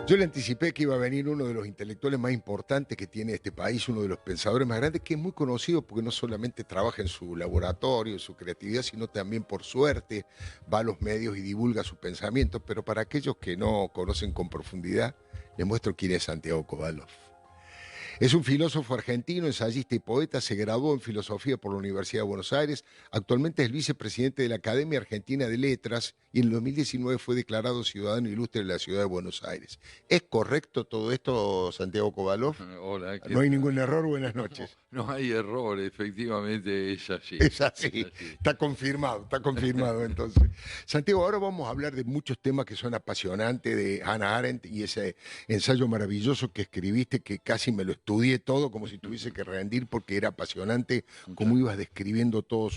Yo le anticipé que iba a venir uno de los intelectuales más importantes que tiene este país, uno de los pensadores más grandes, que es muy conocido porque no solamente trabaja en su laboratorio, en su creatividad, sino también por suerte va a los medios y divulga sus pensamientos. Pero para aquellos que no conocen con profundidad, les muestro quién es Santiago Kovalov. Es un filósofo argentino, ensayista y poeta, se graduó en filosofía por la Universidad de Buenos Aires, actualmente es el vicepresidente de la Academia Argentina de Letras y en el 2019 fue declarado ciudadano ilustre de la ciudad de Buenos Aires. ¿Es correcto todo esto, Santiago Kovalov? Hola, ¿qué No hay tal? ningún error, buenas noches. No hay error, efectivamente es así. Es Es así, así. está confirmado entonces. Santiago, ahora vamos a hablar de muchos temas que son apasionantes de Hannah Arendt y ese ensayo maravilloso que escribiste, que casi me lo estudié todo como si tuviese que rendir porque era apasionante cómo ibas describiendo todo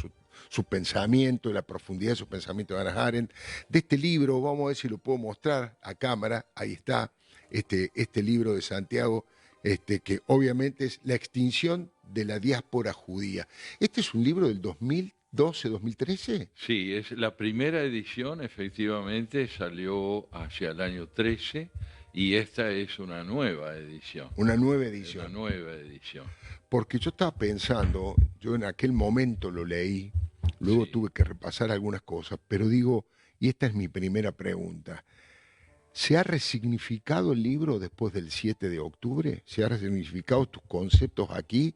su pensamiento, la profundidad de su pensamiento de Hannah Arendt. De este libro, vamos a ver si lo puedo mostrar a cámara, ahí está, este libro de Santiago, que obviamente es La extinción de la diáspora judía. Este es un libro del 2012-2013. Sí, es la primera edición, efectivamente, salió hacia el año 13 y esta es una nueva edición. Una nueva Es una edición. nueva edición. Porque yo estaba pensando, yo en aquel momento lo leí, luego Sí. tuve que repasar algunas cosas, pero digo, y esta es mi primera pregunta, ¿se ha resignificado el libro después del 7 de octubre? ¿Se ha resignificado tus conceptos aquí?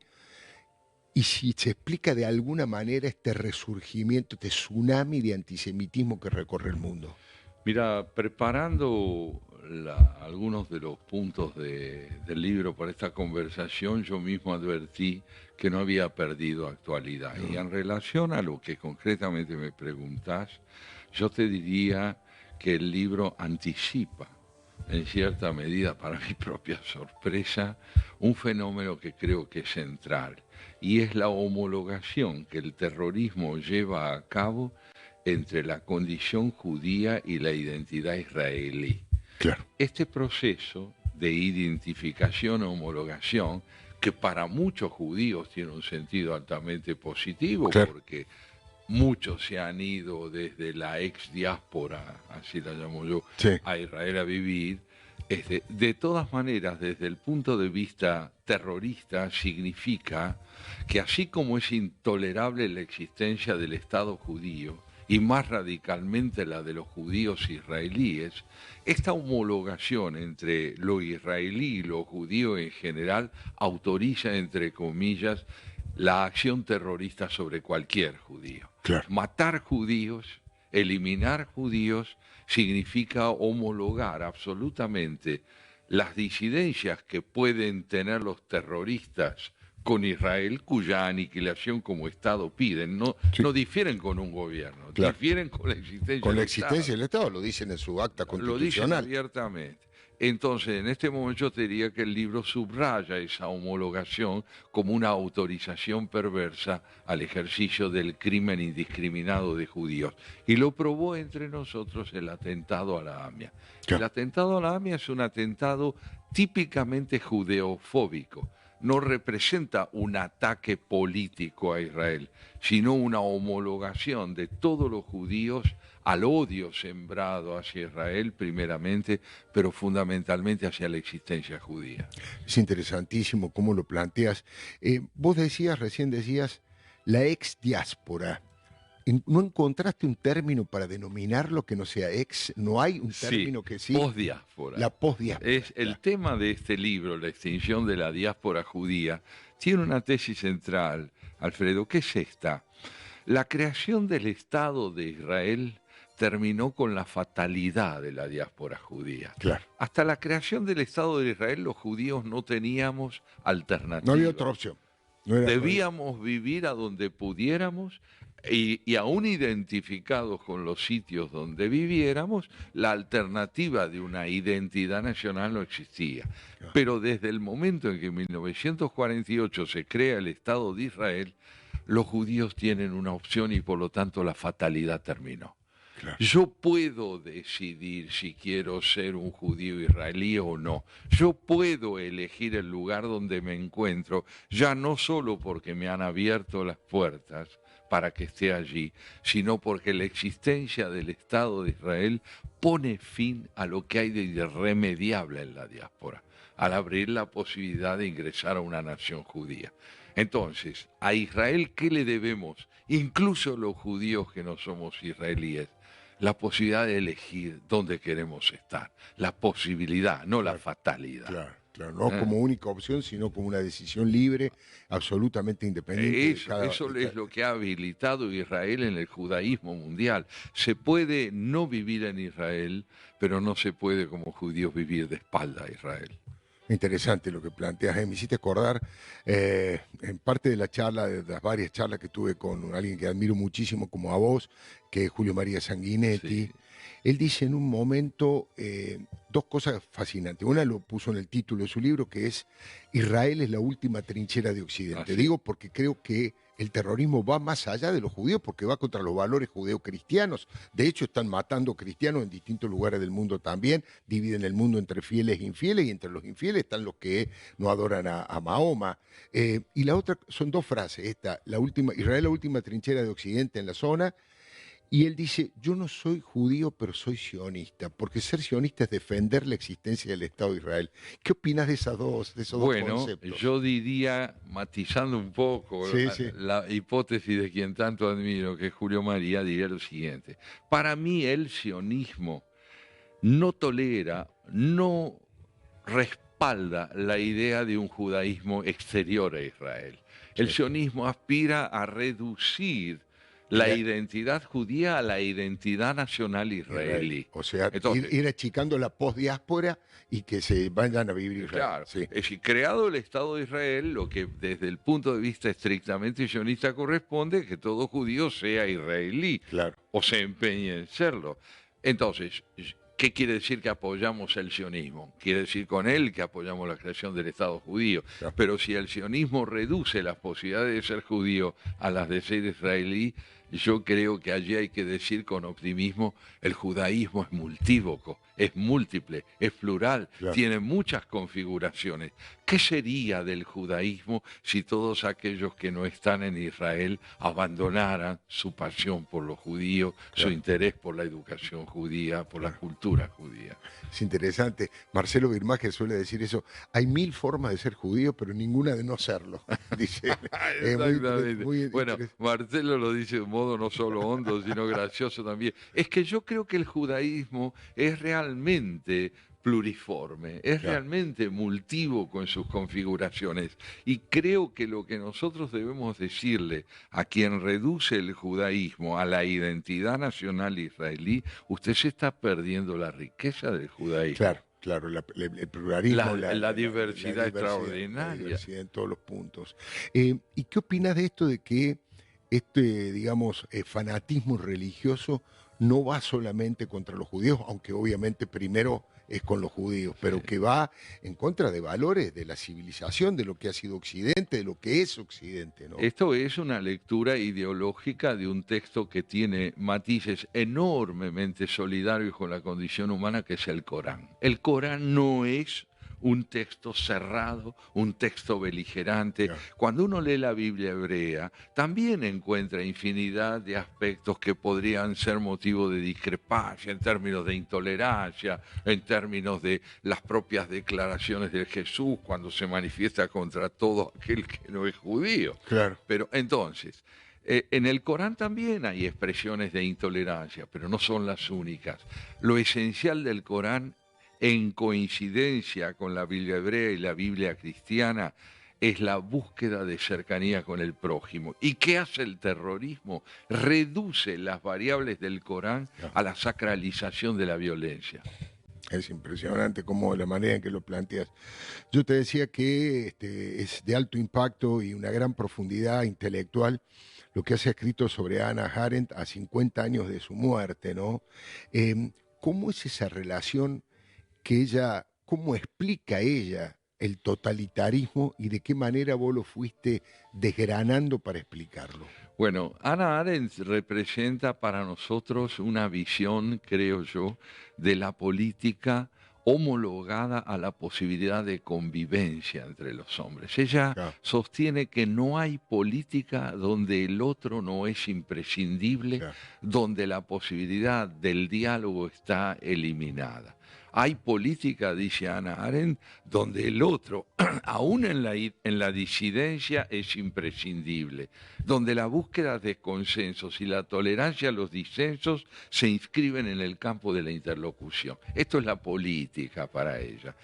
Y si se explica de alguna manera este resurgimiento, este tsunami de antisemitismo que recorre el mundo. Mira, preparando algunos de los puntos del libro para esta conversación, yo mismo advertí que no había perdido actualidad. Y en relación a lo que concretamente me preguntás, yo te diría que el libro anticipa, en cierta medida, para mi propia sorpresa, un fenómeno que creo que es central, y es la homologación que el terrorismo lleva a cabo entre la condición judía y la identidad israelí. Claro. Este proceso de identificación o homologación, que para muchos judíos tiene un sentido altamente positivo, Claro. porque muchos se han ido desde la ex diáspora, así la llamo yo, Sí. a Israel a vivir. De todas maneras, desde el punto de vista terrorista, significa que así como es intolerable la existencia del Estado judío, y más radicalmente la de los judíos israelíes, esta homologación entre lo israelí y lo judío en general autoriza, entre comillas, la acción terrorista sobre cualquier judío. Claro. Matar judíos, eliminar judíos, significa homologar absolutamente las disidencias que pueden tener los terroristas con Israel, cuya aniquilación como Estado piden. No, Sí. no difieren con un gobierno, Claro. difieren con la existencia Con la del existencia Estado. del Estado, lo dicen en su acta Lo dicen constitucional. abiertamente. Entonces, en este momento yo te diría que el libro subraya esa homologación como una autorización perversa al ejercicio del crimen indiscriminado de judíos. Y lo probó entre nosotros el atentado a la AMIA. Claro. El atentado a la AMIA es un atentado típicamente judeofóbico. No representa un ataque político a Israel, sino una homologación de todos los judíos al odio sembrado hacia Israel primeramente, pero fundamentalmente hacia la existencia judía. Es interesantísimo cómo lo planteas. Vos recién decías, la ex diáspora. ¿No encontraste un término para denominarlo que no sea ex? ¿No hay un término que sí? Posdiáspora. La posdiáspora. Es el tema de este libro, la extinción de la diáspora judía, tiene una tesis central, Alfredo, que es esta. La creación del Estado de Israel terminó con la fatalidad de la diáspora judía. Claro. Hasta la creación del Estado de Israel, los judíos no teníamos alternativa. No había otra opción. No era Debíamos vivir a donde pudiéramos y aún identificados con los sitios donde viviéramos, la alternativa de una identidad nacional no existía. Claro. Pero desde el momento en que en 1948 se crea el Estado de Israel, los judíos tienen una opción y por lo tanto la fatalidad terminó. Claro. Yo puedo decidir si quiero ser un judío israelí o no. Yo puedo elegir el lugar donde me encuentro, ya no solo porque me han abierto las puertas para que esté allí, sino porque la existencia del Estado de Israel pone fin a lo que hay de irremediable en la diáspora, al abrir la posibilidad de ingresar a una nación judía. Entonces, a Israel, ¿qué le debemos? Incluso los judíos que no somos israelíes, la posibilidad de elegir dónde queremos estar, la posibilidad, no la fatalidad. Claro, claro, no como única opción, sino como una decisión libre, absolutamente independiente. Eso es lo que ha habilitado Israel en el judaísmo mundial. Se puede no vivir en Israel, pero no se puede como judíos vivir de espalda a Israel. Interesante lo que planteas. Me hiciste acordar en parte de la charla, de las varias charlas que tuve con alguien que admiro muchísimo como a vos, que es Julio María Sanguinetti. Sí. Él dice en un momento dos cosas fascinantes. Una lo puso en el título de su libro, que es Israel es la última trinchera de Occidente. Así. Digo porque creo que el terrorismo va más allá de los judíos, porque va contra los valores judeocristianos. De hecho, están matando cristianos en distintos lugares del mundo también, dividen el mundo entre fieles e infieles, y entre los infieles están los que no adoran a Mahoma. Y la otra, son dos frases, Israel es la última trinchera de Occidente en la zona. Y él dice, yo no soy judío, pero soy sionista, porque ser sionista es defender la existencia del Estado de Israel. ¿Qué opinas de esos dos conceptos? Bueno, yo diría, matizando un poco la hipótesis de quien tanto admiro, que es Julio María, diría lo siguiente. Para mí el sionismo no tolera, no respalda la idea de un judaísmo exterior a Israel. El sionismo aspira a reducir la identidad judía a la identidad nacional israelí. O sea, entonces, ir achicando la postdiáspora y que se vayan a vivir Israel. Claro, sí. es decir, creado el Estado de Israel, lo que desde el punto de vista estrictamente sionista corresponde es que todo judío sea israelí, claro, o se empeñe en serlo. Entonces, ¿qué quiere decir que apoyamos el sionismo? Quiere decir con él que apoyamos la creación del Estado judío. claro. Pero si el sionismo reduce las posibilidades de ser judío a las de ser israelí, yo creo que allí hay que decir con optimismo, el judaísmo es multívoco, es múltiple, es plural, claro. Tiene muchas configuraciones. ¿Qué sería del judaísmo si todos aquellos que no están en Israel abandonaran su pasión por los judíos, su interés por la educación judía, por la cultura judía? Es interesante. Marcelo Birmacher suele decir eso. Hay 1000 formas de ser judío, pero ninguna de no serlo. Dice. Exactamente. Bueno, Marcelo lo dice de un modo no solo hondo, sino gracioso también. Es que yo creo que el judaísmo es realmente pluriforme, es realmente multívoco en sus configuraciones. Y creo que lo que nosotros debemos decirle a quien reduce el judaísmo a la identidad nacional israelí, usted se está perdiendo la riqueza del judaísmo. Claro, el pluralismo, la diversidad extraordinaria. La diversidad en todos los puntos. ¿Y qué opinas de esto de que digamos, fanatismo religioso no va solamente contra los judíos, aunque obviamente primero es con los judíos, pero que va en contra de valores de la civilización, de lo que ha sido Occidente, de lo que es Occidente, ¿no? Esto es una lectura ideológica de un texto que tiene matices enormemente solidarios con la condición humana, que es el Corán. El Corán no es un texto cerrado, un texto beligerante. Cuando uno lee la Biblia hebrea, también encuentra infinidad de aspectos que podrían ser motivo de discrepancia en términos de intolerancia, en términos de las propias declaraciones de Jesús cuando se manifiesta contra todo aquel que no es judío. Claro. Pero entonces, en el Corán también hay expresiones de intolerancia, pero no son las únicas. Lo esencial del Corán, en coincidencia con la Biblia hebrea y la Biblia cristiana, es la búsqueda de cercanía con el prójimo. ¿Y qué hace el terrorismo? Reduce las variables del Corán a la sacralización de la violencia. Es impresionante como la manera en que lo planteas. Yo te decía que es de alto impacto y una gran profundidad intelectual lo que has escrito sobre Hannah Arendt a 50 años de su muerte, ¿no? ¿Cómo es esa relación que ella, cómo explica ella el totalitarismo y de qué manera vos lo fuiste desgranando para explicarlo? Bueno, Hannah Arendt representa para nosotros una visión, creo yo, de la política homologada a la posibilidad de convivencia entre los hombres. Ella Claro. sostiene que no hay política donde el otro no es imprescindible, Claro. donde la posibilidad del diálogo está eliminada. Hay política, dice Hannah Arendt, donde el otro, aún en la disidencia, es imprescindible, donde la búsqueda de consensos y la tolerancia a los disensos se inscriben en el campo de la interlocución. Esto es la política para ella.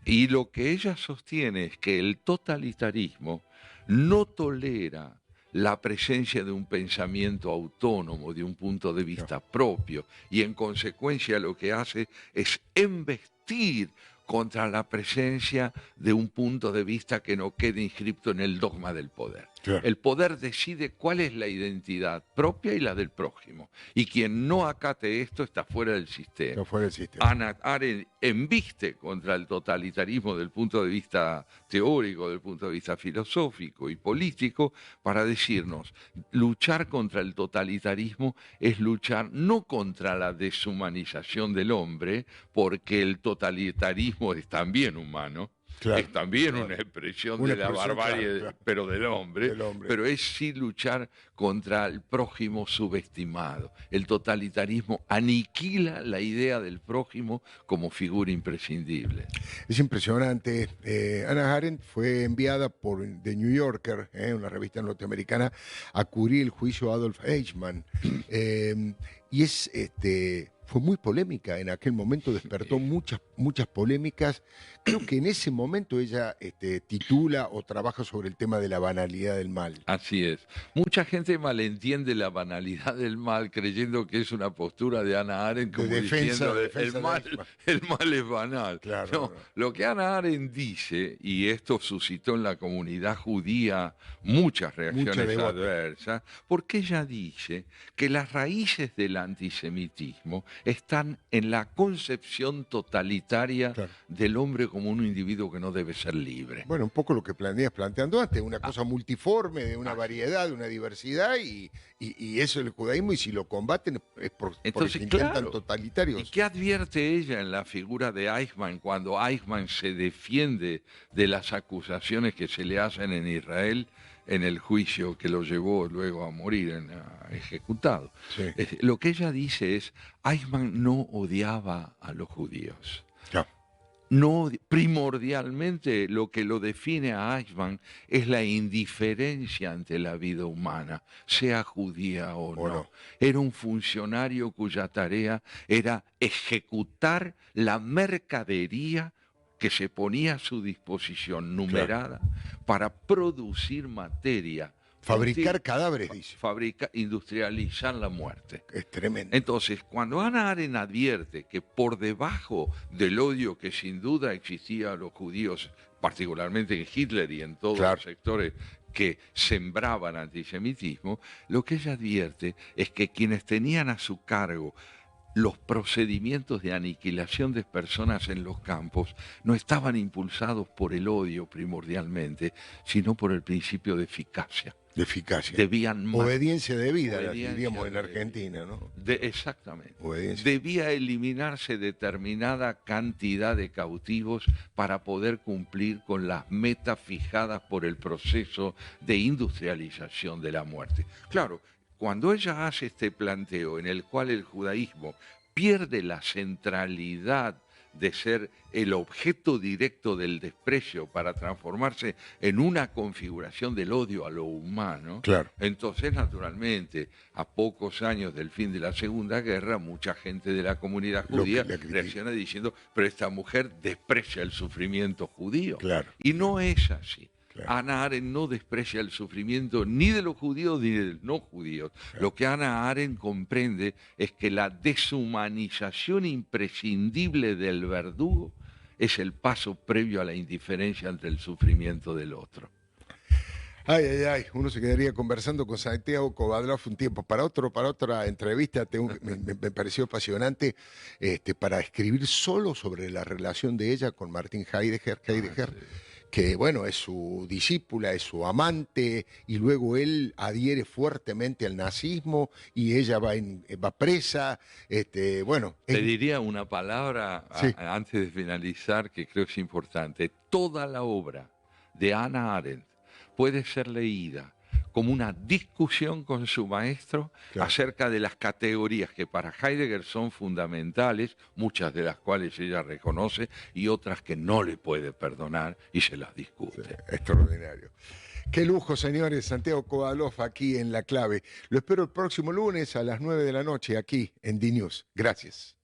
Y lo que ella sostiene es que el totalitarismo no tolera la presencia de un pensamiento autónomo, de un punto de vista propio, y en consecuencia lo que hace es embestir contra la presencia de un punto de vista que no quede inscripto en el dogma del poder. Claro. El poder decide cuál es la identidad propia y la del prójimo, y quien no acate esto está fuera del sistema. No fuera el sistema. Hannah Arendt embiste contra el totalitarismo desde el punto de vista teórico, desde el punto de vista filosófico y político, para decirnos, luchar contra el totalitarismo es luchar no contra la deshumanización del hombre, porque el totalitarismo es también humano, Claro, es también claro. una expresión Una de la expresión, barbarie, claro, claro. pero del hombre, pero es sí luchar contra el prójimo subestimado. El totalitarismo aniquila la idea del prójimo como figura imprescindible. Es impresionante. Hannah Arendt fue enviada por The New Yorker, una revista norteamericana, a cubrir el juicio a Adolf Eichmann. Y fue muy polémica en aquel momento, despertó muchas polémicas. Creo que en ese momento ella titula o trabaja sobre el tema de la banalidad del mal. Así es. Mucha gente malentiende la banalidad del mal creyendo que es una postura de Hannah Arendt como diciendo el mal es banal. Claro, No, lo que Hannah Arendt dice, y esto suscitó en la comunidad judía muchas reacciones adversas, porque ella dice que las raíces del antisemitismo están en la concepción totalitaria del hombre como un individuo que no debe ser libre. Bueno, un poco lo que venías planteando antes, una cosa multiforme, de una variedad, de una diversidad, y eso es el judaísmo, y si lo combaten es porque intentan totalitarios. ¿Y qué advierte ella en la figura de Eichmann cuando Eichmann se defiende de las acusaciones que se le hacen en Israel en el juicio que lo llevó luego a morir, ejecutado? Sí. Lo que ella dice es, Eichmann no odiaba a los judíos. No, primordialmente lo que lo define a Eichmann es la indiferencia ante la vida humana, sea judía o no. Era un funcionario cuya tarea era ejecutar la mercadería que se ponía a su disposición, numerada, para producir materia. Fabricar cadáveres, dice. Industrializar la muerte. Es tremendo. Entonces, cuando Hannah Arendt advierte que por debajo del odio que sin duda existía a los judíos, particularmente en Hitler y en todos los sectores que sembraban antisemitismo, lo que ella advierte es que quienes tenían a su cargo los procedimientos de aniquilación de personas en los campos no estaban impulsados por el odio primordialmente, sino por el principio de eficacia. De eficacia. Debían obediencia de vida, diríamos en Argentina, ¿no? Exactamente. Obediencia. Debía eliminarse determinada cantidad de cautivos para poder cumplir con las metas fijadas por el proceso de industrialización de la muerte. Claro, cuando ella hace este planteo en el cual el judaísmo pierde la centralidad de ser el objeto directo del desprecio para transformarse en una configuración del odio a lo humano, entonces naturalmente a pocos años del fin de la Segunda Guerra mucha gente de la comunidad judía reacciona diciendo, pero esta mujer desprecia el sufrimiento judío. Y no es así. Hannah Arendt no desprecia el sufrimiento ni de los judíos ni de los no judíos. Lo que Hannah Arendt comprende es que la deshumanización imprescindible del verdugo es el paso previo a la indiferencia ante el sufrimiento del otro. Ay, uno se quedaría conversando con Santiago Kovadlov un tiempo. Para otra entrevista, me pareció apasionante para escribir solo sobre la relación de ella con Martin Heidegger. que bueno, es su discípula, es su amante, y luego él adhiere fuertemente al nazismo y ella va presa. Bueno, Te diría una palabra sí, antes de finalizar que creo que es importante. Toda la obra de Hannah Arendt puede ser leída como una discusión con su maestro claro. acerca de las categorías que para Heidegger son fundamentales, muchas de las cuales ella reconoce y otras que no le puede perdonar y se las Sí, discute. extraordinario. Qué lujo, señores. Santiago Kovalov aquí en La Clave. Lo espero el próximo lunes a las 9 de la noche aquí en D-News. Gracias.